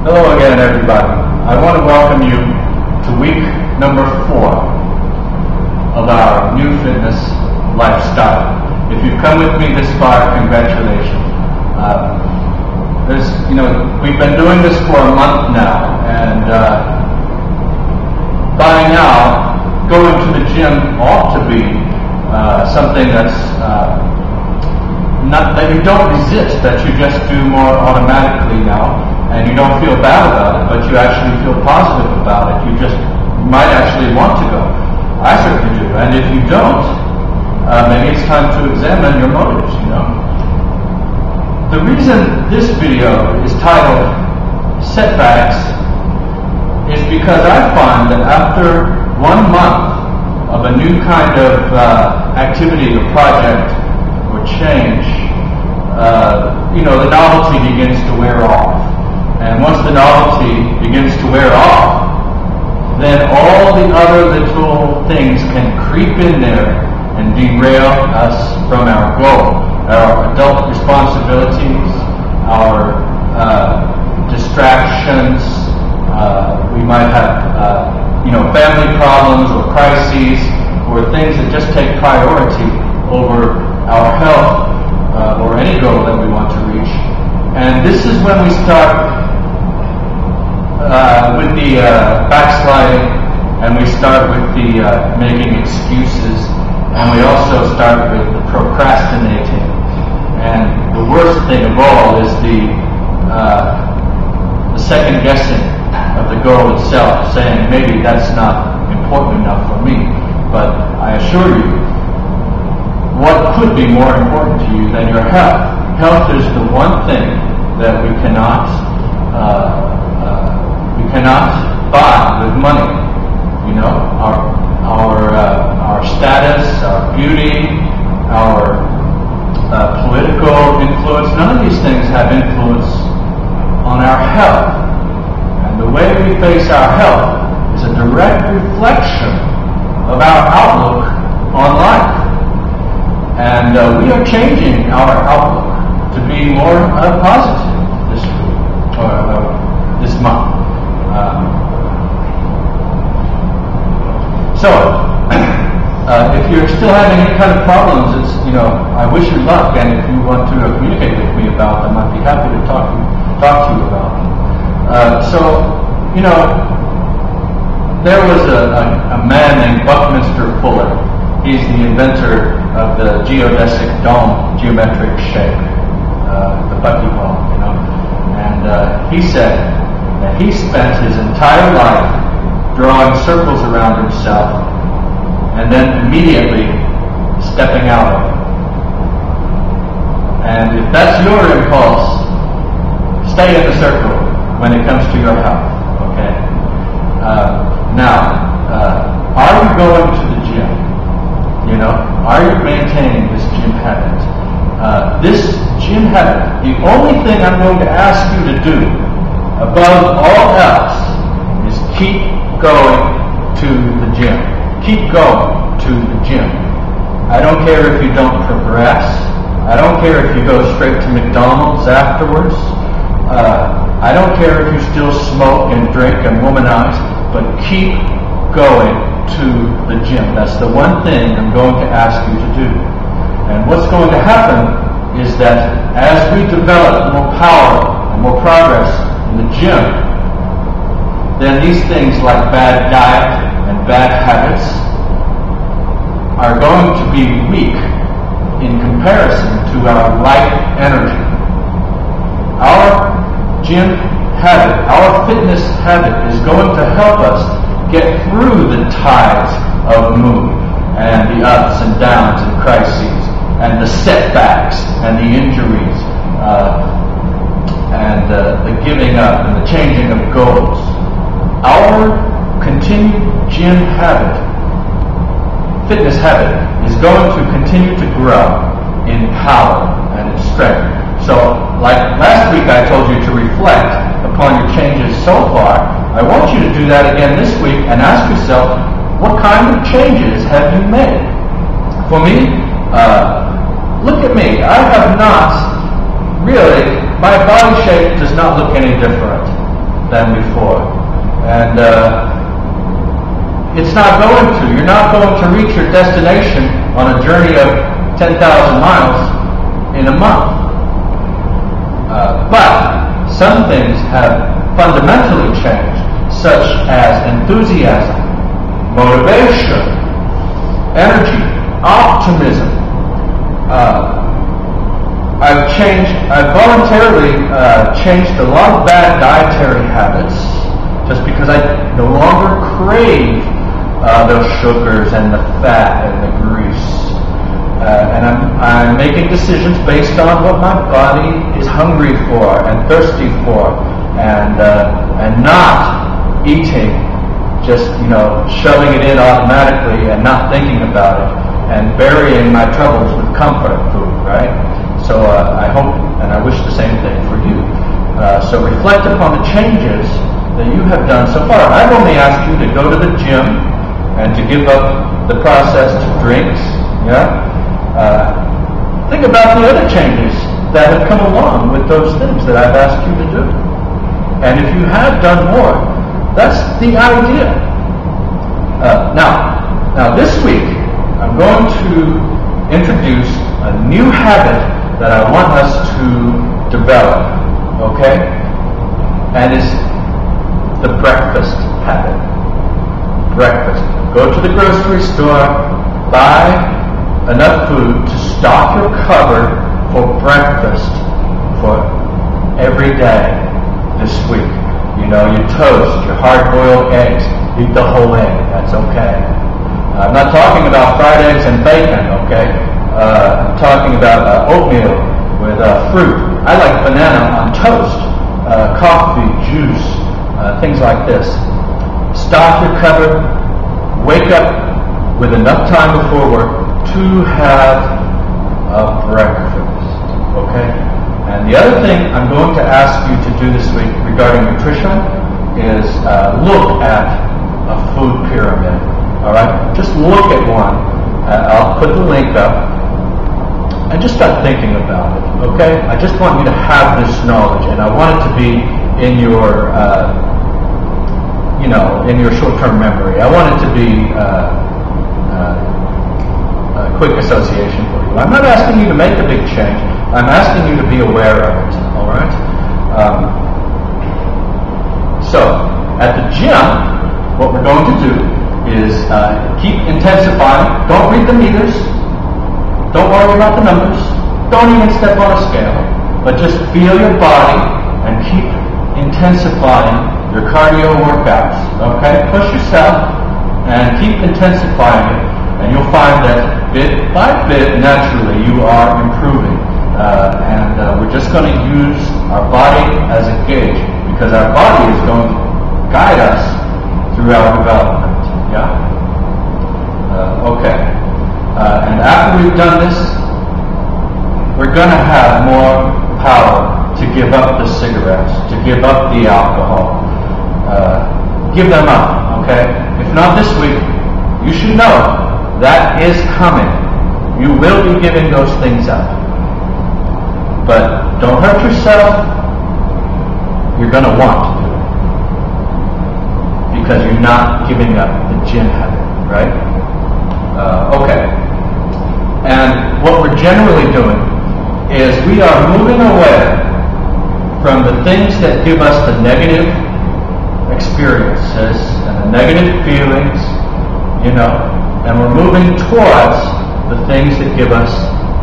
Hello again, everybody. I want to welcome you to week number 4 of our new fitness lifestyle. If you've come with me this far, congratulations. We've been doing this for a month now, and by now, going to the gym ought to be something that's not that you don't resist, that you just do more automatically now. And you don't feel bad about it, but you actually feel positive about it. You just might actually want to go. I certainly do. And if you don't, maybe it's time to examine your motives, The reason this video is titled Setbacks is because I find that after 1 month of a new kind of activity or project or change, the novelty begins to wear off. And once the novelty begins to wear off, then all the other little things can creep in there and derail us from our goal. Our adult responsibilities, our distractions, we might have family problems or crises or things that just take priority over our health or any goal that we want to reach. And this is when we start with the backsliding, and we start with the making excuses, and we also start with the procrastinating. And the worst thing of all is the second guessing of the goal itself, saying maybe that's not important enough for me. But I assure you, what could be more important to you than your health? Health is the one thing that we cannot buy with money. Our status, our beauty, our political influence, none of these things have influence on our health. And the way we face our health is a direct reflection of our outlook on life. And we are changing our outlook to be more positive this week, or this month. If you're still having any kind of problems, I wish you luck, and if you want to communicate with me about them, I'd be happy to talk to you about them. There was a man named Buckminster Fuller. He's the inventor of the geodesic dome geometric shape, the buckyball, And he said that he spent his entire life drawing circles around himself and then immediately stepping out of it. And if that's your impulse, stay in the circle when it comes to your health, okay? Are you going to the gym? Are you maintaining this gym habit? This gym habit, the only thing I'm going to ask you to do above all else is keep going to the gym. Keep going to the gym. I don't care if you don't progress. I don't care if you go straight to McDonald's afterwards. I don't care if you still smoke and drink and womanize, but keep going to the gym. That's the one thing I'm going to ask you to do. And what's going to happen is that as we develop more power and more progress in the gym, then these things like bad diet and bad habits are going to be weak in comparison to our light energy. Our gym habit, our fitness habit is going to help us get through the tides of mood and the ups and downs and crises and the setbacks and the injuries and the giving up and the changing of goals. Our continued gym habit, fitness habit, is going to continue to grow in power and in strength. So, like last week I told you to reflect upon your changes so far, I want you to do that again this week and ask yourself, what kind of changes have you made? For me, look at me. I have not really, my body shape does not look any different. than before. And it's not going to. You're not going to reach your destination on a journey of 10,000 miles in a month. But some things have fundamentally changed, such as enthusiasm, motivation, energy, optimism. I've voluntarily changed a lot of bad dietary habits just because I no longer crave those sugars and the fat and the grease. And I'm making decisions based on what my body is hungry for and thirsty for, and not eating, just shoving it in automatically and not thinking about it, and burying my troubles with comfort food, right? So I hope and I wish the same thing for you. So reflect upon the changes that you have done so far. I've only asked you to go to the gym and to give up the processed drinks. Yeah. Think about the other changes that have come along with those things that I've asked you to do. And if you have done more, that's the idea. Now this week, I'm going to introduce a new habit that I want us to develop, okay? And it's the breakfast habit. Breakfast. Go to the grocery store, buy enough food to stock your cupboard for breakfast for every day this week. Your toast, your hard-boiled eggs, eat the whole egg, that's okay. I'm not talking about fried eggs and bacon, okay? I'm talking about oatmeal with fruit. I like banana on toast, coffee, juice, things like this. Stock your cupboard, wake up with enough time before work to have a breakfast, okay? And the other thing I'm going to ask you to do this week regarding nutrition is look at a food pyramid, all right? Just look at one. I'll put the link up. And just start thinking about it, okay? I just want you to have this knowledge, and I want it to be in your, in your short-term memory. I want it to be a quick association for you. I'm not asking you to make a big change. I'm asking you to be aware of it, all right? So, at the gym, what we're going to do is keep intensifying. Don't read the meters. Don't worry about the numbers. Don't even step on a scale. But just feel your body and keep intensifying your cardio workouts. Okay? Push yourself and keep intensifying it. And you'll find that bit by bit, naturally, you are improving. And we're just going to use our body as a gauge, because our body is going to guide us through our development. Yeah? Okay. And after we've done this, we're going to have more power to give up the cigarettes, to give up the alcohol. Give them up, okay? If not this week, you should know that is coming. You will be giving those things up. But don't hurt yourself. You're going to want to do it, because you're not giving up the gym habit, right? Okay. And what we're generally doing is we are moving away from the things that give us the negative experiences and the negative feelings, and we're moving towards the things that give us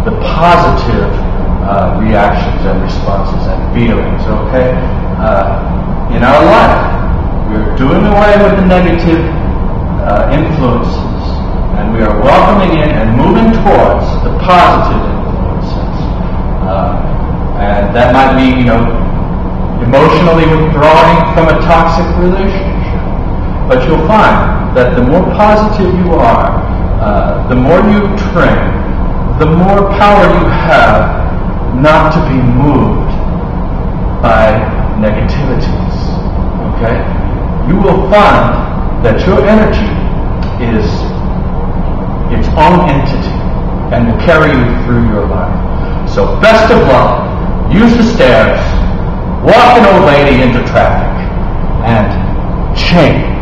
the positive reactions and responses and feelings, okay? In our life, we're doing away with the negative influences, and we are welcoming in and moving towards the positive influences. And that might be, emotionally withdrawing from a toxic relationship. But you'll find that the more positive you are, the more you train, the more power you have not to be moved by negativities. Okay? You will find that your energy is its own entity and will carry you through your life. So best of luck. Use the stairs. Walk an old lady into traffic. shame.